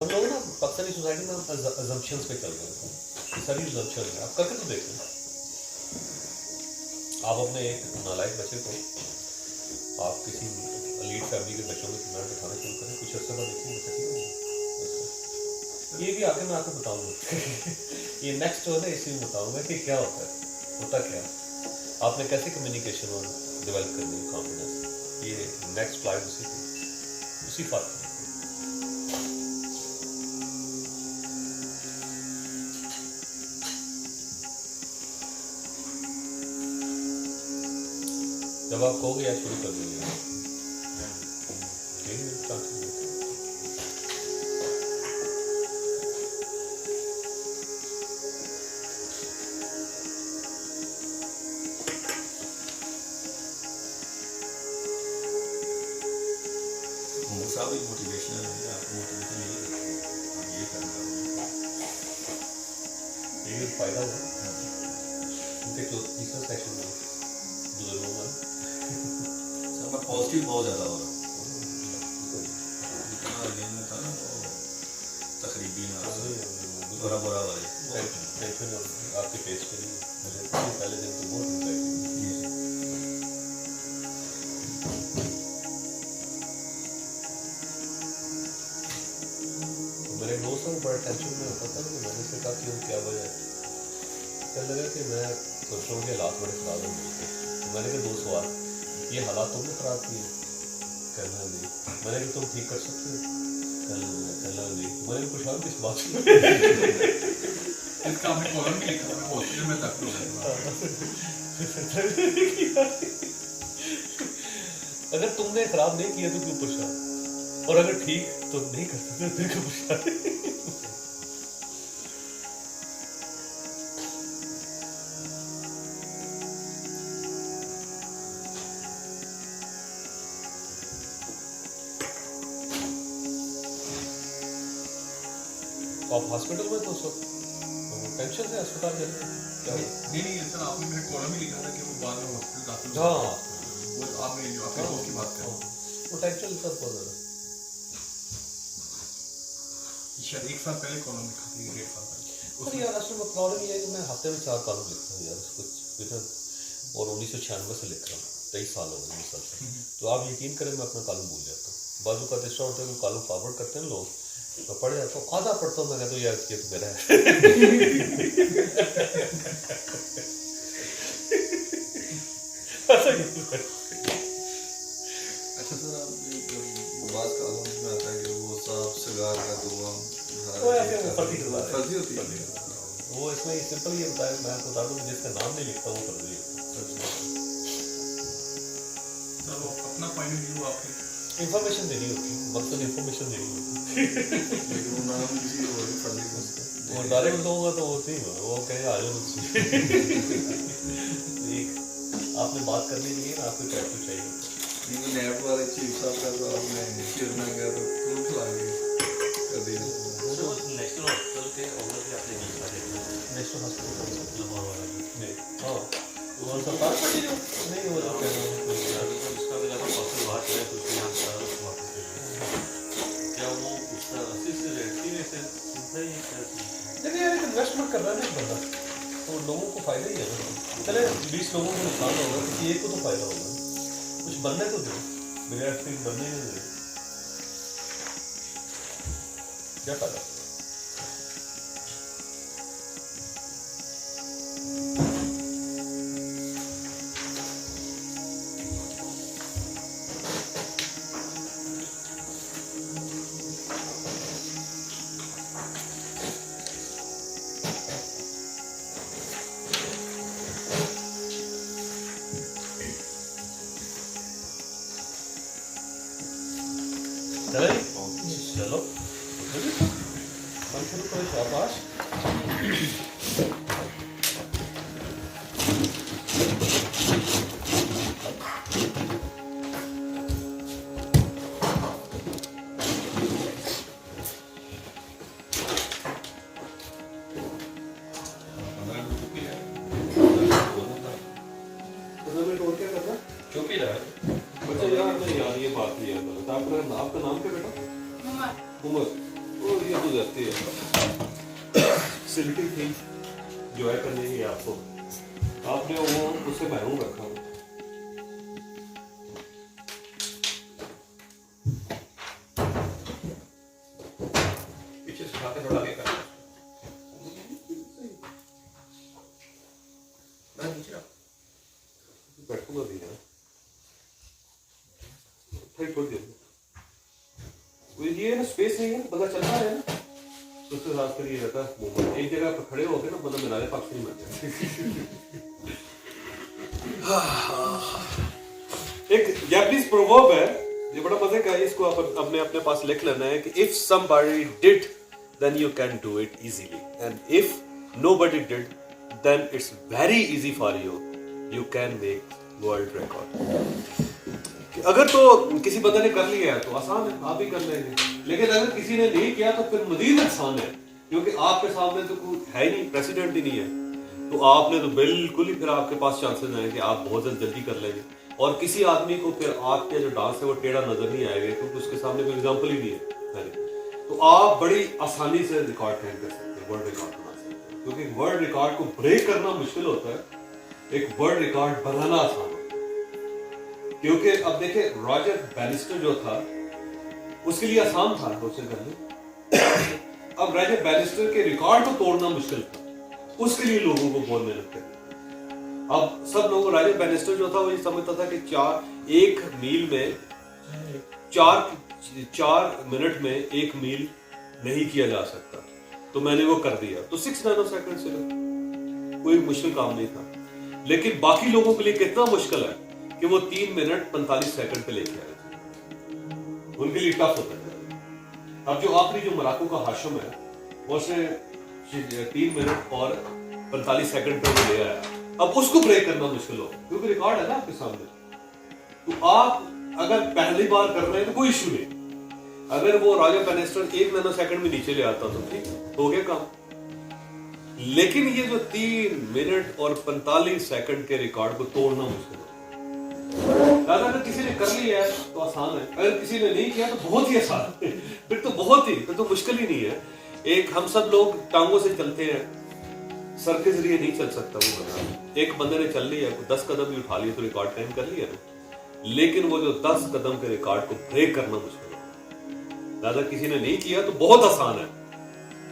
हम लोग ना पाकिस्तानी सोसाइटी में अजम्पशंस पे चल रहे हैं, ये सारी अजम्पशंस हैं। आप करके तो देखें, आप अपने एक नालायक बच्चे को आप किसी लीड फैमिली के बच्चों में कितना दिखाना शुरू करें, कुछ अर्से बाद देखिए बच्चा ठीक हो जाएगा। ये भी आगे मैं आपको बताऊंगा ये नेक्स्ट जो है ना इसी में बताऊंगा कि क्या होता क्या आपने कैसे कम्युनिकेशन और डेवलप करनी है कॉन्फिडेंस। ये नेक्स्ट स्लाइड उसी बात में। जब आप कहोगे या शुरू कर देंगे मोटिवेशनल है, आपको मोटिवेशन ये करना ये फायदा होगा क्योंकि जो तीसरा सेशन में बुजुर्गों सर मैं पॉजिटिव बहुत ज़्यादा हो रहा हूँ। में था ना वो तकरीबी बुरा बुरा वाले टेंशन आपके पेज पे नहीं पहले दिन तो बहुत एंजाइटी मेरे दोस्त को बड़ा टेंशन में होता था। तो मैंने उससे कहा कि क्या वजह है, क्या लगा कि मैं सोच रहा हूँ कि हालात बड़े ख़राब हैं मुझे। तो मैंने कहा 2 सवाल, ये हालात तुमने ख़राब किए? कहना नहीं। मैंने कहा तुम ठीक कर सकते हो? कहना नहीं। मैंने पूछा किस बात से इसका हमने कॉलम भी लिखा था हॉस्पिटल में तक अगर तुमने ख़राब नहीं किया तो क्यों पूछा, और अगर ठीक तो नहीं कर सकते तो क्यों पूछा? आप हॉस्पिटल में तो सब टेंशन से अस्पताल चले क्या? नहीं सर आपने मेरे कॉलम में लिखा था कि वो बाद में हॉस्पिटल दाखिल हाँ वो आपने जो आपके दोस्त की बात करें वो टेंशन सब बहुत ज़्यादा। शायद 1 साल पहले कॉलम लिखा था, 1.5 साल पहले। और यार असल में प्रॉब्लम ये है कि मैं हफ्ते में 4 कॉलम लिखता हूँ यार कुछ और 1996 से लिख रहा हूँ, 23 साल हो गए मिसल से। तो आप यकीन करें मैं अपना कॉलम भूल जाता हूँ। बाजू का तीसरा होता है कि कॉलम फॉरवर्ड करते हैं लोग, तो पढ़ जाता हूँ, आधा पढ़ता हूँ। मैं कहता हूँ यार ये तो मेरा है अच्छा सर आप बात कॉलम में आता है कि वो साफ सिगार का धुआं वो ऐसे वो फर्जी होती है। वो इसमें सिंपल ये होता है, मैं आपको बता दूँ जिसका नाम नहीं लिखता वो फर्जी होता है। सर वो अपना पॉइंट ऑफ व्यू आपके इंफॉर्मेशन देनी होती है, मकसद इंफॉर्मेशन देनी होती है। लेकिन वो नाम किसी और फर्जी होता वो डायरेक्ट दूंगा तो वो नहीं होगा, वो कहेगा आ जाओ मुझसे। एक आपने बात करनी चाहिए ना, आपको कैरेक्टर चाहिए। है। नेट वाले चीफ साहब का तो आपने चिरना गया तो प्रूफ ला के कर दिया। नेशनल हॉस्पिटल के ओनर भी आपने नहीं सारे नेशनल हॉस्पिटल लाहौर वाला नहीं, हाँ वो सरकार पट्टी जो नहीं वो जो कह रहा हूँ उसका भी ज़्यादा पर्सन बात है कुछ यहाँ सारा वापस क्या वो उसका 80 से रहती है ऐसे सुनता ही क्या लेकिन यार इन्वेस्टमेंट कर रहा है ना बंदा, तो लोगों को फायदा ही है ना। चले 20 लोगों को नुकसान होगा, किसी एक को तो फायदा होगा। कुछ बनने तो दो, बगैर फिर बनने नहीं दे क्या फायदा। चलो हम शुरू करें। शाबाश। चुप ही रहा बच्चा यार नहीं यार ये बात नहीं है। आपका नाम क्या बेटा? उमर। लगती है फैसिलिटी थी जो है करने की आपको, आपने वो उससे महरूम रखा। पीछे से उठा के थोड़ा आगे करना, बैठूंगा भी यार, फिर खोल दिया ये ना स्पेस नहीं है, बंदा चलता है ना तो उसके साथ फिर ये रहता है मूवमेंट, एक जगह पर खड़े हो गए ना बंदा मीनारे पाक नहीं बन जाए। एक जापानीज प्रोवर्ब है, ये बड़ा मजे का है, इसको आप अपने अपने पास लिख लेना है कि if somebody did then you can do it easily and if nobody did then it's very easy for you, you can make world record। अगर तो किसी बंदे ने कर लिया है तो आसान है, आप भी कर लेंगे, लेकिन अगर किसी ने नहीं किया तो फिर मजीद आसान है, क्योंकि आपके सामने तो कोई है ही नहीं, प्रेसिडेंट ही नहीं है, तो आपने तो बिल्कुल ही फिर आपके पास चांसेस हैं कि आप बहुत जल्दी कर लेंगे, और किसी आदमी को फिर आपके जो डांस है वो टेढ़ा नजर नहीं आएगा क्योंकि उसके सामने कोई एग्जाम्पल ही नहीं है, तो आप बड़ी आसानी से रिकॉर्ड कायम कर सकते हैं, वर्ल्ड रिकॉर्ड बना सकते हैं, क्योंकि वर्ल्ड रिकॉर्ड को ब्रेक करना मुश्किल होता है, एक वर्ल्ड रिकॉर्ड बनाना आसान होता है। क्योंकि अब देखे रॉजर बैनिस्टर जो था उसके लिए आसान था क्वेश्चन करने, अब रॉजर बैनिस्टर के रिकॉर्ड को तोड़ना मुश्किल था, उसके लिए लोगों को बहुत मेहनत करनी। अब सब लोगों को रॉजर बैनिस्टर जो था वो ये समझता था कि 1 मील में 4 मिनट में 1 मील नहीं किया जा सकता, तो मैंने वो कर दिया, तो 6 नैनोसेकंड से कोई मुश्किल काम नहीं था, लेकिन बाकी लोगों के लिए कितना मुश्किल है कि वो 3 मिनट 45 सेकंड पे लेके आए, उनके लिए टफ होता है। अब जो आखिरी जो मोरक्को का हाशिम है वो उसने 3 मिनट और 45 सेकंड पे वो ले आया, अब उसको ब्रेक करना मुश्किल हो क्योंकि रिकॉर्ड है ना आपके सामने, तो आप अगर पहली बार कर रहे हैं तो कोई इशू नहीं, अगर वो रॉजर बैनिस्टर 1 नैनो सेकंड में नीचे ले आता तो ठीक हो गया काम, लेकिन ये जो 3 मिनट और 45 सेकंड के रिकॉर्ड को तोड़ना मुश्किल है। अगर किसी ने कर लिया है तो आसान है, अगर किसी ने नहीं किया तो बहुत ही आसान है, फिर तो मुश्किल ही नहीं है। एक हम सब लोग टांगों से चलते हैं, सर के जरिए नहीं चल सकता वो बंदा, एक बंदे ने चल लिया 10 कदम भी उठा लिया तो रिकॉर्ड टाइम कर लिया ना, लेकिन वो जो 10 कदम के रिकॉर्ड को ब्रेक करना मुश्किल है। अगर किसी ने नहीं किया तो बहुत आसान है,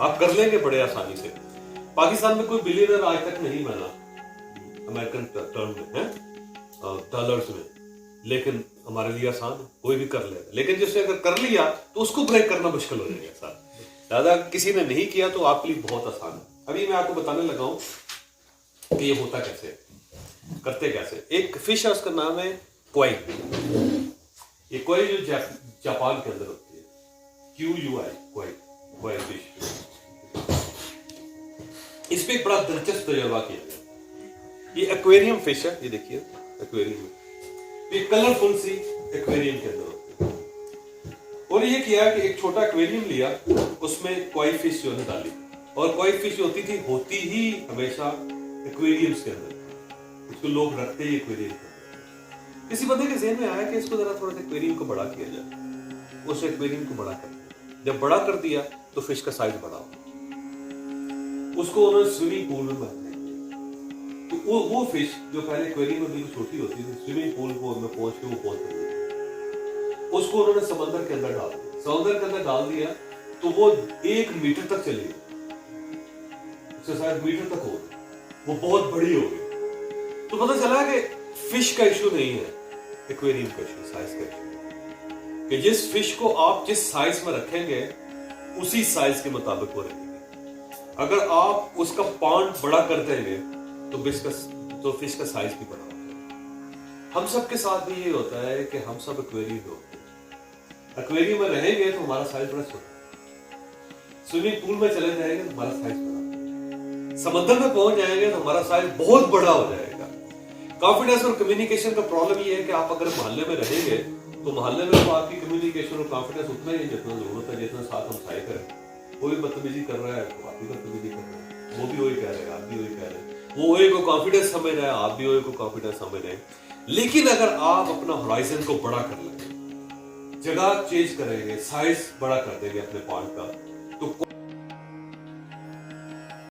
आप कर लेंगे बड़े आसानी से। पाकिस्तान में कोई बिलियनर आज तक नहीं बना अमेरिकन टर्म में है, डॉलर्स में, लेकिन हमारे लिए आसान है, कोई भी कर लेगा, लेकिन जिसने अगर कर लिया तो उसको ब्रेक करना मुश्किल हो जाएगा सर। दादा किसी ने नहीं किया तो आपके लिए बहुत आसान है। अभी मैं आपको बताने लगा हूं कि ये होता कैसे, करते कैसे। एक फिश है, उसका नाम है कोई, ये कोई जो जापान के अंदर होती है, QUI, कोई फिश। इस पे एक बड़ा दिलचस्प तजुर्बा किया गया। ये एक्वेरियम फिश है, ये देखिए एक्वेरियम में, ये कलरफुल सी एक्वेरियम के अंदर होती है, और ये किया कि एक छोटा एक्वेरियम लिया, उसमें कोई फिश जो है डाली, और कोई फिश होती ही हमेशा एक्वेरियम्स के अंदर, इसको लोग रखते ही एक्वेरियम के अंदर। किसी बंदे के ज़हन में आया कि इसको जरा थोड़ा सा एक्वेरियम को बड़ा किया जाए, उस एक्वेरियम को बड़ा कर दिया। जब बड़ा कर दिया तो फिश का साइज बड़ा हो, उसको उन्होंने स्विमिंग पूल में बनाया। तो वो फिश जो पहले एक्वेरियम में बिल्कुल छोटी होती थी, स्विमिंग पूल को में पहुंच के वो पहुंच गई, उसको उन्होंने समंदर के अंदर डाल दिया। समंदर के अंदर डाल दिया तो वो 1 मीटर तक चली गई, उससे शायद मीटर तक हो गई, वो बहुत बड़ी हो गई। तो पता चला कि फिश का इशू नहीं है, एक्वेरियम का इशू, साइज का इशू, कि जिस फिश को आप जिस साइज में रखेंगे उसी साइज के मुताबिक वो रहेगी। अगर आप उसका पाउंड बड़ा कर देंगे तो फिश का साइज भी बड़ा होता है। हम सब के साथ भी ये होता है कि हम सब एक्वेरियम में होते हैं, एक्वेरियम में रहेंगे तो हमारा साइज बड़ा छोटा, स्विमिंग पूल में चले जाएंगे तो हमारा साइज बड़ा, समंदर में पहुंच जाएंगे तो हमारा साइज बहुत बड़ा हो जाएगा। कॉन्फिडेंस और कम्युनिकेशन का प्रॉब्लम ये है कि आप अगर मोहल्ले में रहेंगे तो मोहल्ले में तो आपकी कम्युनिकेशन और कॉन्फिडेंस उतना ही जितना जरूरत है, जितना साथ हम साइज करें। कोई बदतमीजी कर रहा है तो आप भी बदतमीजी कर रहे हैं, वो भी वही कह रहे हैं, आप भी वही कह रहे हैं, वो वही को कॉन्फिडेंस समझ रहा है, आप भी वही को कॉन्फिडेंस समझ रहे हैं। लेकिन अगर आप अपना होराइजन को बड़ा कर लेंगे, जगह चेंज करेंगे, साइज बड़ा कर देंगे अपने पॉइंट का,